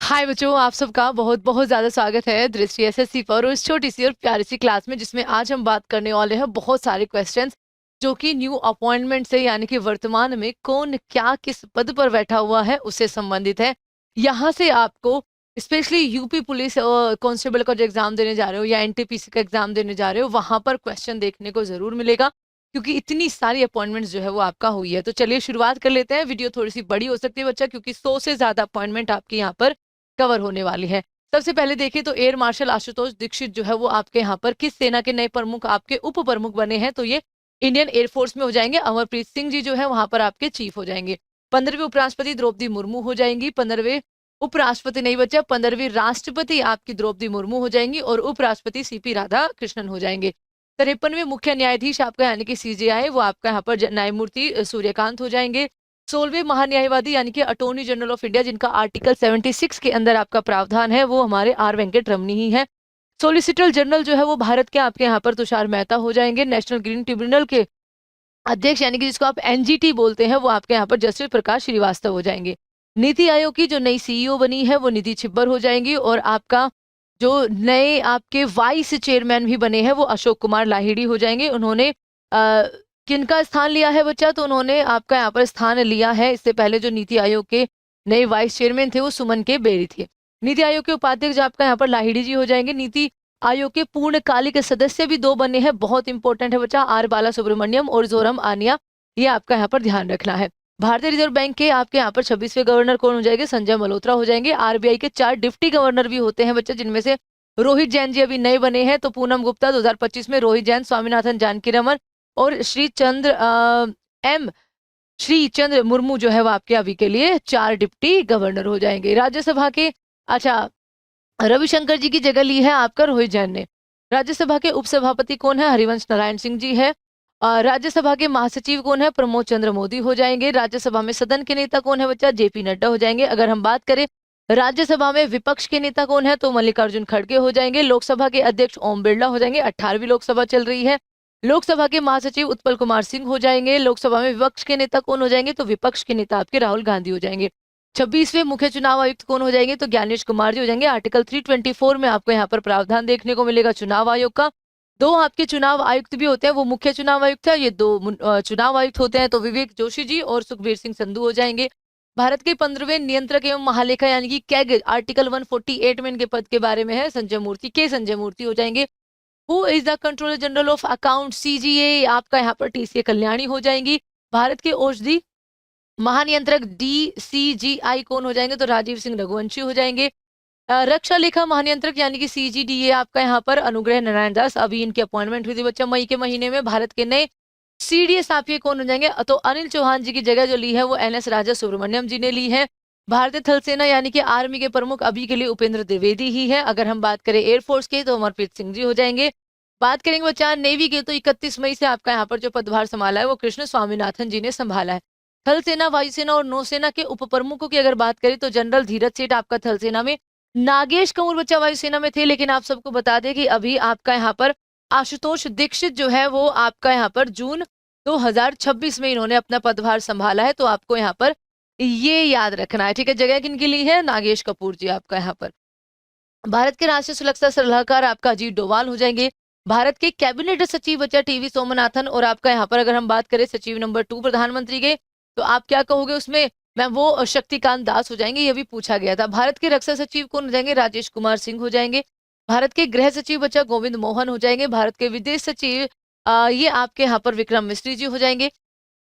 हाय बच्चों, आप सबका बहुत बहुत ज़्यादा स्वागत है दृष्टि एसएससी पर उस छोटी सी और प्यारी सी क्लास में, जिसमें आज हम बात करने वाले हैं बहुत सारे क्वेश्चंस जो कि न्यू अपॉइंटमेंट से यानी कि वर्तमान में कौन क्या किस पद पर बैठा हुआ है उससे संबंधित है। यहाँ से आपको स्पेशली यूपी पुलिस कांस्टेबल का जो एग्जाम देने जा रहे हो या एनटीपीसी का एग्जाम देने जा रहे हो, वहां पर क्वेश्चन देखने को जरूर मिलेगा, क्योंकि इतनी सारी अपॉइंटमेंट्स जो है वो आपका हुई है। तो चलिए शुरुआत कर लेते हैं। वीडियो थोड़ी सी बड़ी हो सकती है बच्चा, क्योंकि 100 से ज्यादा अपॉइंटमेंट आपकी यहाँ पर कवर होने वाली है। सबसे पहले देखिए तो एयर मार्शल आशुतोष दीक्षित जो है वो आपके यहाँ पर किस सेना के नए प्रमुख आपके उप प्रमुख बने हैं, तो ये इंडियन एयरफोर्स में हो जाएंगे। अमरप्रीत सिंह जी जो है वहां पर आपके चीफ हो जाएंगे। 15वीं उपराष्ट्रपति द्रौपदी मुर्मू हो जाएंगी। 15वें उपराष्ट्रपति नहीं बच्चा, 15वीं राष्ट्रपति आपकी द्रौपदी मुर्मू हो जाएंगी और उपराष्ट्रपति सीपी राधा कृष्णन हो जाएंगे। 53वें मुख्य न्यायाधीश आपका यानी कि सीजेआई वो आपका यहाँ पर न्यायमूर्ति सूर्यकांत हो जाएंगे। 16वें महान्यायवादी यानी कि अटॉर्नी जनरल ऑफ इंडिया, जिनका आर्टिकल 76 के अंदर आपका प्रावधान है, वो हमारे आर वेंकट रमनी ही है। सोलिसिटर जनरल जो है वो भारत के आपके यहाँ पर तुषार मेहता हो जाएंगे। नेशनल ग्रीन ट्रिब्यूनल के अध्यक्ष यानी कि जिसको आप एनजीटी बोलते हैं, वो आपके यहाँ पर जस्टिस प्रकाश श्रीवास्तव हो जाएंगे। नीति आयोग की जो नई सीईओ बनी है वो निधि छिब्बर हो जाएंगी। और आपका जो नए आपके वाइस चेयरमैन भी बने हैं वो अशोक कुमार लाहिड़ी हो जाएंगे। उन्होंने किनका स्थान लिया है बच्चा, तो उन्होंने आपका यहाँ पर स्थान लिया है, इससे पहले जो नीति आयोग के नए वाइस चेयरमैन थे वो सुमन के बेरी थे। नीति आयोग के उपाध्यक्ष आपका यहाँ पर लाहिड़ी जी हो जाएंगे। नीति आयोग के पूर्णकालिक सदस्य भी 2 बने हैं, बहुत इंपॉर्टेंट है बच्चा, आर बाला सुब्रमण्यम और जोरम आनिया, ये आपका यहाँ पर ध्यान रखना है। भारतीय रिजर्व बैंक के आपके यहाँ पर 26वें गवर्नर कौन हो जाएंगे, संजय मल्होत्रा हो जाएंगे। आरबीआई के 4 डिप्टी गवर्नर भी होते हैं बच्चा, जिनमें से रोहित जैन जी अभी नए बने हैं, तो पूनम गुप्ता 2025 में, रोहित जैन, स्वामीनाथन जानकी रमन और श्री चंद्र मुर्मू जो है वो आपके अभी के लिए 4 डिप्टी गवर्नर हो जाएंगे। राज्यसभा के अच्छा रविशंकर जी की जगह ली है आपका रोहित जैन ने। राज्यसभा के उपसभापति कौन है, हरिवंश नारायण सिंह जी है। राज्यसभा के महासचिव कौन है, प्रमोद चंद्र मोदी हो जाएंगे। राज्यसभा में सदन के नेता कौन है बच्चा, जेपी नड्डा हो जाएंगे। अगर हम बात करें राज्यसभा में विपक्ष के नेता कौन है, तो मल्लिकार्जुन खड़गे हो जाएंगे। लोकसभा के अध्यक्ष ओम बिरला हो जाएंगे, 18वीं लोकसभा चल रही है। लोकसभा के महासचिव उत्पल कुमार सिंह हो जाएंगे। लोकसभा में विपक्ष के नेता कौन हो जाएंगे, तो विपक्ष के नेता आपके राहुल गांधी हो जाएंगे। 26वें मुख्य चुनाव आयुक्त कौन हो जाएंगे, तो ज्ञानेश कुमार जी हो जाएंगे। आर्टिकल 324 में आपको यहाँ पर प्रावधान देखने को मिलेगा चुनाव आयोग का। 2 आपके चुनाव आयुक्त भी होते हैं, वो मुख्य चुनाव आयुक्त है, ये 2 चुनाव आयुक्त होते हैं, तो विवेक जोशी जी और सुखबीर सिंह संधू हो जाएंगे। भारत के 15वें नियंत्रक एवं महालेखा यानी कि कैग, आर्टिकल 148 में इनके पद के बारे में है, संजय मूर्ति हो जाएंगे। Who is the controller general of account, CGA, आपका यहाँ पर टीसी कल्याणी हो जाएंगी। भारत के औषधि महानियंत्रक डीसीजीआई कौन हो जाएंगे, तो राजीव सिंह रघुवंशी हो जाएंगे। रक्षा लेखा महानियंत्रक यानी कि सीजीडीए आपका यहाँ पर अनुग्रह नारायण दास, अभी इनकी अपॉइंटमेंट हुई थी बच्चा मई के महीने में। भारत के नए सीडीएस आपके कौन हो जाएंगे, तो अनिल चौहान जी की जगह जो ली है वो एनएस राजा सुब्रमण्यम जी ने ली है। भारतीय थल सेना यानी कि आर्मी के प्रमुख अभी के लिए उपेंद्र द्विवेदी ही है। अगर हम बात करें एयरफोर्स के, तो अमरप्रीत सिंह जी हो जाएंगे। बात करेंगे बच्चा नेवी के, तो 31 मई से आपका यहाँ पर जो पदभार संभाला है वो कृष्ण स्वामीनाथन जी ने संभाला है। थल सेना, वायुसेना और नौसेना के उप प्रमुखों की अगर बात करें, तो जनरल धीरज सेठ आपका थल सेना में, नागेश कंवर बच्चा वायुसेना में थे, लेकिन आप सबको बता दें कि अभी आपका यहाँ पर आशुतोष दीक्षित जो है वो आपका यहाँ पर जून 2026 में इन्होंने अपना पदभार संभाला है, तो आपको यहाँ पर ये याद रखना है, ठीक है। जगह किनकी ली है, नागेश कपूर जी आपका यहाँ पर। भारत के राष्ट्रीय सुरक्षा सलाहकार आपका अजीत डोभाल हो जाएंगे। भारत के कैबिनेट सचिव बच्चा टीवी सोमनाथन, और आपका यहाँ पर अगर हम बात करें सचिव नंबर 2 प्रधानमंत्री के, तो आप क्या कहोगे उसमें, मैम वो शक्तिकांत दास हो जाएंगे, ये भी पूछा गया था। भारत के रक्षा सचिव कौन हो जाएंगे, राजेश कुमार सिंह हो जाएंगे। भारत के गृह सचिव बच्चा गोविंद मोहन हो जाएंगे। भारत के विदेश सचिव ये आपके यहाँ पर विक्रम मिश्री जी हो जाएंगे।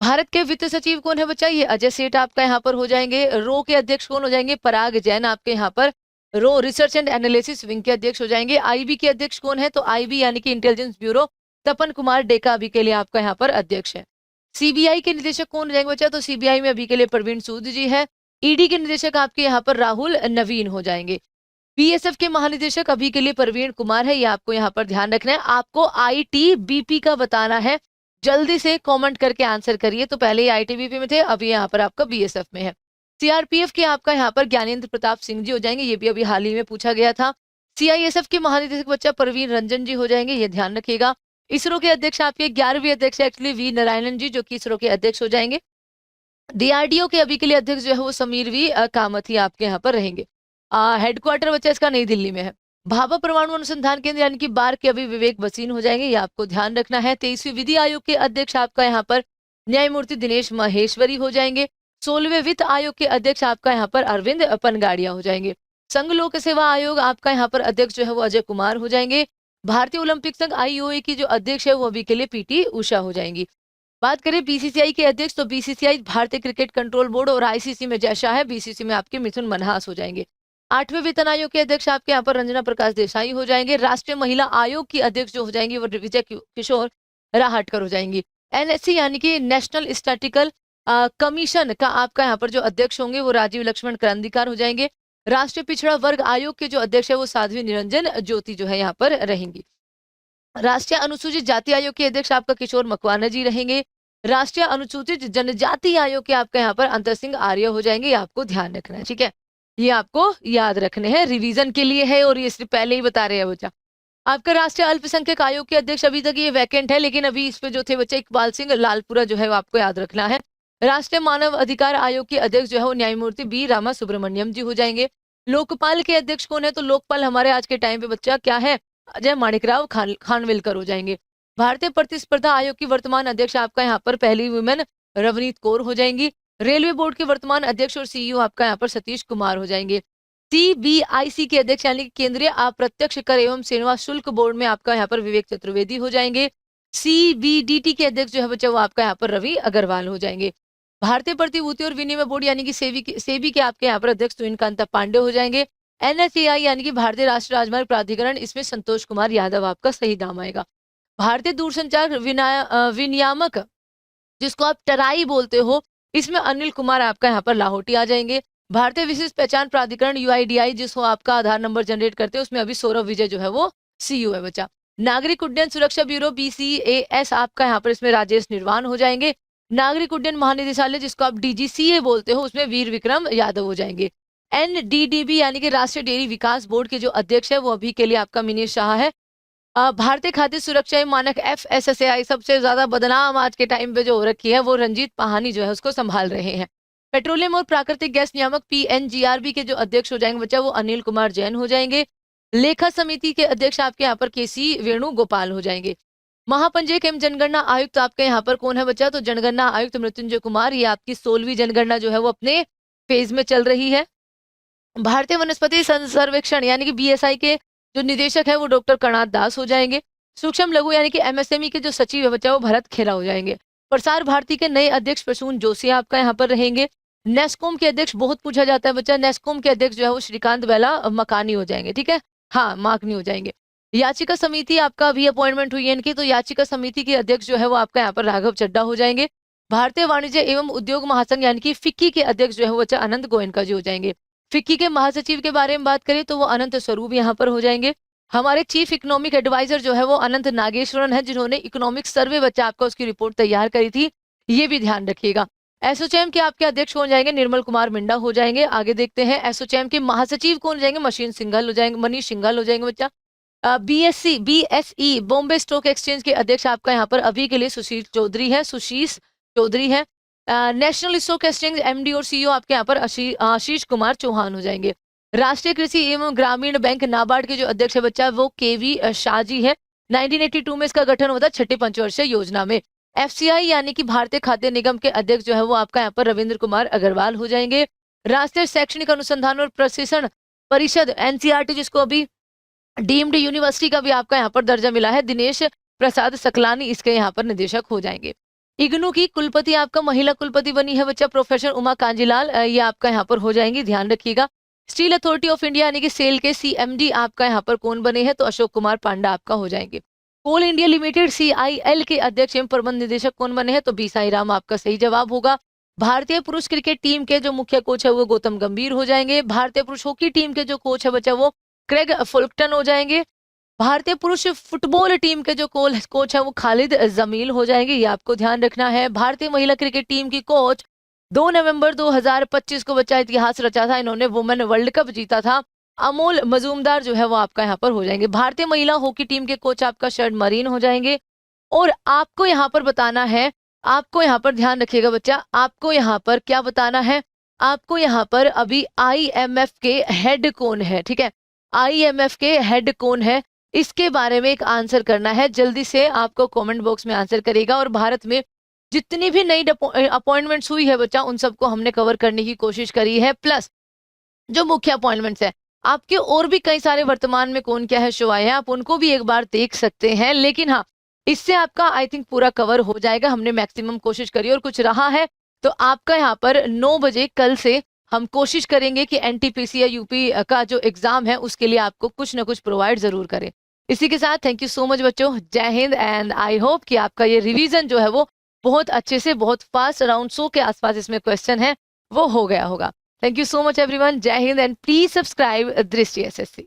भारत के वित्त सचिव कौन है बच्चा, ये अजय सेठ आपका यहाँ पर हो जाएंगे। रो के अध्यक्ष कौन हो जाएंगे, पराग जैन आपके यहाँ पर रो रिसर्च एंड एनालिसिस विंग के अध्यक्ष हो जाएंगे। आईबी के अध्यक्ष कौन है, तो आईबी यानी कि इंटेलिजेंस ब्यूरो, तपन कुमार डेका अभी के लिए आपका यहाँ पर अध्यक्ष है। सीबीआई के निदेशक कौन हो जाएंगे बच्चा, तो सीबीआई में अभी के लिए प्रवीण सूद जी है। ईडी के निदेशक आपके यहाँ पर राहुल नवीन हो जाएंगे। बीएसएफ के महानिदेशक अभी के लिए प्रवीण कुमार है, ये आपको यहाँ पर ध्यान रखना है। आपको आईटीबीपी का बताना है, जल्दी से कमेंट करके आंसर करिए। तो पहले ये आईटीबीपी में थे, अभी यहाँ पर आपका बीएसएफ में है। सीआरपीएफ के आपका यहाँ पर ज्ञानेंद्र प्रताप सिंह जी हो जाएंगे, ये भी अभी हाल ही में पूछा गया था। सीआईएसएफ के महानिदेशक बच्चा परवीन रंजन जी हो जाएंगे, ये ध्यान रखिएगा। इसरो के अध्यक्ष आपके 11वीं अध्यक्ष एक्चुअली वी नारायणन जी, जो कि इसरो के अध्यक्ष हो जाएंगे। डीआरडीओ के अभी के लिए अध्यक्ष जो है वो समीर वी कामत ही आपके यहाँ पर रहेंगे। हेडक्वार्टर बच्चा इसका नई दिल्ली में है। भाभा परमाणु अनुसंधान केंद्र यानी कि बार के अभी विवेक भसीन हो जाएंगे, ये आपको ध्यान रखना है। 23वीं विधि आयोग के अध्यक्ष आपका यहाँ पर न्यायमूर्ति दिनेश माहेश्वरी हो जाएंगे। 16वें वित्त आयोग के अध्यक्ष आपका यहाँ पर अरविंद पनगाड़िया हो जाएंगे। संघ लोक सेवा आयोग आपका यहाँ पर अध्यक्ष जो है वो अजय कुमार हो जाएंगे। भारतीय ओलंपिक संघ IOA की जो अध्यक्ष है वो अभी के लिए PT उषा हो जाएंगी। बात करें BCCI के अध्यक्ष तो BCCI भारतीय क्रिकेट कंट्रोल बोर्ड और ICC में जय शाह है, BCC में आपके मिथुन मनहास हो जाएंगे। 8वें वेतन आयोग के अध्यक्ष आपके यहाँ पर रंजना प्रकाश देसाई हो जाएंगे। राष्ट्रीय महिला आयोग की अध्यक्ष जो हो जाएंगी वो विजय किशोर राहटकर हो जाएंगी। NSC यानी कि नेशनल स्टैटिकल कमीशन का आपका यहाँ पर जो अध्यक्ष होंगे वो राजीव लक्ष्मण क्रांतिकार हो जाएंगे। राष्ट्रीय पिछड़ा वर्ग आयोग के जो अध्यक्ष है वो साध्वी निरंजन ज्योति जो है यहाँ पर रहेंगी। राष्ट्रीय अनुसूचित जाति आयोग के अध्यक्ष आपका किशोर मकवाना जी रहेंगे। राष्ट्रीय अनुसूचित जनजाति आयोग के आपका यहाँ पर अंतर सिंह आर्य हो जाएंगे, ये आपको ध्यान रखना है, ठीक है। ये आपको याद रखने हैं, रिवीजन के लिए है और ये सिर्फ पहले ही बता रहे हैं बच्चा। आपका राष्ट्रीय अल्पसंख्यक आयोग के अध्यक्ष अभी तक ये वैकेंट है, लेकिन अभी इस पे जो थे बच्चे इकबाल सिंह लालपुरा जो है वो आपको याद रखना है। राष्ट्रीय मानव अधिकार आयोग के अध्यक्ष जो है वो न्यायमूर्ति B रामा सुब्रमण्यम जी हो जाएंगे। लोकपाल के अध्यक्ष कौन है, तो लोकपाल हमारे आज के टाइम पे बच्चा क्या है, अजय माणिकराव खानविलकर हो जाएंगे। भारतीय प्रतिस्पर्धा आयोग की वर्तमान अध्यक्ष आपका यहाँ पर पहली वुमेन रवनीत कौर हो जाएंगी। रेलवे बोर्ड के वर्तमान अध्यक्ष और CEO आपका यहाँ पर सतीश कुमार हो जाएंगे। CBIC के अध्यक्ष यानी कि केंद्रीय अप्रत्यक्ष कर एवं सेवा शुल्क बोर्ड में आपका यहाँ पर विवेक चतुर्वेदी हो जाएंगे। CBDT के अध्यक्ष जो है बच्चा वो आपका यहाँ पर रवि अग्रवाल हो जाएंगे। भारतीय प्रतिभूति और विनिमय बोर्ड यानी कि सेबी के आपके यहाँ पर अध्यक्ष तुहिन कांता पांडे हो जाएंगे। NHAI यानी कि भारतीय राष्ट्रीय राजमार्ग प्राधिकरण, इसमें संतोष कुमार यादव आपका सही नाम आएगा। भारतीय दूरसंचार विनियामक जिसको आप टराई बोलते हो, इसमें अनिल कुमार आपका यहाँ पर लाहौटी आ जाएंगे। भारतीय विशिष्ट पहचान प्राधिकरण UIDAI जिसको आपका आधार नंबर जनरेट करते हैं, उसमें अभी सौरभ विजय जो है वो CEO है बच्चा। नागरिक उड्डयन सुरक्षा ब्यूरो BCAS आपका यहाँ पर इसमें राजेश निर्वाण हो जाएंगे। नागरिक उड्डयन महानिदेशालय जिसको आप DGCA बोलते हो, उसमें वीर विक्रम यादव हो जाएंगे। NDDB यानी कि राष्ट्रीय डेयरी विकास बोर्ड के जो अध्यक्ष है वो अभी के लिए आपका मिनीश शाह है। भारतीय खाद्य सुरक्षा एवं मानक FSSAI सबसे ज्यादा बदनाम आज के टाइम पे जो हो रखी है वो रंजीत पाहानी जो है उसको संभाल रहे हैं। पेट्रोलियम और प्राकृतिक गैस नियामक PNGRB के जो अध्यक्ष हो जाएंगे बच्चा वो अनिल कुमार जैन हो जाएंगे। लेखा समिति के अध्यक्ष आपके यहाँ पर KC वेणुगोपाल हो जाएंगे। महापंजीयक एवं जनगणना आयुक्त आपके यहाँ पर कौन है बच्चा, तो जनगणना आयुक्त मृत्युंजय कुमार, ये आपकी 16वीं जनगणना जो है वो अपने फेज में चल रही है। भारतीय वनस्पति सर्वेक्षण यानी कि BSI के जो निदेशक है वो डॉक्टर कर्णात दास हो जाएंगे। सूक्ष्म लघु यानी कि MSME के जो सचिव है बच्चा वो भरत खेरा हो जाएंगे। प्रसार भारती के नए अध्यक्ष प्रसून जोशी आपका यहाँ पर रहेंगे। नेस्कॉम के अध्यक्ष बहुत पूछा जाता है बच्चा, नेस्कॉम के अध्यक्ष जो है वो श्रीकांत बेला मकानी हो जाएंगे, ठीक है, हाँ माकनी हो जाएंगे। याचिका समिति आपका अभी अपॉइंटमेंट हुई है इनकी, तो याचिका समिति के अध्यक्ष जो है वो आपका यहाँ पर राघव चड्डा हो जाएंगे। भारतीय वाणिज्य एवं उद्योग महासंघ यानी कि FICCI के अध्यक्ष जो है वो बच्चा अनंत गोयनका जी हो जाएंगे। FICCI के महासचिव के बारे में बात करें तो वो अनंत स्वरूप यहाँ पर हो जाएंगे। हमारे चीफ इकोनॉमिक एडवाइजर जो है वो अनंत नागेश्वरन है, जिन्होंने इकोनॉमिक सर्वे बच्चा आपका उसकी रिपोर्ट तैयार करी थी, ये भी ध्यान रखिएगा। एसोचैम के आपके अध्यक्ष कौन जाएंगे, निर्मल कुमार मिंडा हो जाएंगे। आगे देखते हैं एसोचैम के महासचिव कौन हो जाएंगे, मनीष सिंघल हो जाएंगे बच्चा। BSE बॉम्बे स्टॉक एक्सचेंज के अध्यक्ष आपका यहाँ पर अभी के लिए सुशीष चौधरी है। नेशनल स्टॉक एक्सचेंज MD और CEO आपके यहाँ पर आशीष कुमार चौहान हो जाएंगे। राष्ट्रीय कृषि एवं ग्रामीण बैंक नाबार्ड के जो अध्यक्ष है बच्चा वो KV शाह जी है। 1982 में इसका गठन होता है 6ठी पंचवर्षीय योजना में। FCI यानी कि भारतीय खाद्य निगम के अध्यक्ष जो है वो आपका यहाँ पर रविंद्र कुमार अग्रवाल हो जाएंगे। राष्ट्रीय शैक्षणिक अनुसंधान और प्रशिक्षण परिषद NCERT जिसको अभी डीम्ड यूनिवर्सिटी का भी आपका यहाँ पर दर्जा मिला है, दिनेश प्रसाद सकलानी इसके यहाँ पर निदेशक हो जाएंगे। इग्नू की कुलपति आपका महिला कुलपति बनी है बच्चा प्रोफेसर उमा कांजीलाल, ये आपका यहाँ पर हो जाएंगी, ध्यान रखिएगा। स्टील अथॉरिटी ऑफ इंडिया यानी कि सेल के CMD आपका यहाँ पर कौन बने हैं, तो अशोक कुमार पांडा आपका हो जाएंगे। कोल इंडिया लिमिटेड CIL के अध्यक्ष एवं प्रबंध निदेशक कौन बने हैं, तो B साई राम आपका सही जवाब होगा। भारतीय पुरुष क्रिकेट टीम के जो मुख्य कोच है वो गौतम गंभीर हो जाएंगे। भारतीय पुरुष हॉकी टीम के जो कोच है बच्चा वो क्रेग फुल्कटन हो जाएंगे। भारतीय पुरुष फुटबॉल टीम के जो कोच है वो खालिद जमील हो जाएंगे, ये आपको ध्यान रखना है। भारतीय महिला क्रिकेट टीम की कोच 2 नवंबर 2025 को बच्चा इतिहास रचा था, इन्होंने वुमेन वर्ल्ड कप जीता था, अमोल मजूमदार जो है वो आपका यहाँ पर हो जाएंगे। भारतीय महिला हॉकी टीम के कोच आपका शर्ट मरीन हो जाएंगे। और आपको यहाँ पर बताना है, आपको यहाँ पर ध्यान रखिएगा बच्चा, आपको यहाँ पर क्या बताना है, आपको यहाँ पर अभी IMF के हेड कौन है, ठीक है, IMF के हेड कौन है, इसके बारे में एक आंसर करना है। जल्दी से आपको कमेंट बॉक्स में आंसर करेगा। और भारत में जितनी भी नई अपॉइंटमेंट्स हुई है बच्चा, उन सबको हमने कवर करने की कोशिश करी है, प्लस जो मुख्य अपॉइंटमेंट्स है आपके और भी कई सारे वर्तमान में कौन क्या है शो आए हैं, आप उनको भी एक बार देख सकते हैं। लेकिन हाँ, इससे आपका आई थिंक पूरा कवर हो जाएगा, हमने मैक्सिमम कोशिश करी। और कुछ रहा है तो आपका यहाँ पर 9 बजे कल से हम कोशिश करेंगे कि NTPC या यूपी का जो एग्जाम है उसके लिए आपको कुछ ना कुछ प्रोवाइड जरूर करें। इसी के साथ थैंक यू सो मच बच्चों, जय हिंद। एंड आई होप कि आपका ये रिवीजन जो है वो बहुत अच्छे से, बहुत फास्ट, अराउंड 100 के आसपास इसमें क्वेश्चन है, वो हो गया होगा। Thank you so much everyone, जय हिंद एंड प्लीज सब्सक्राइब दृष्टि SSC।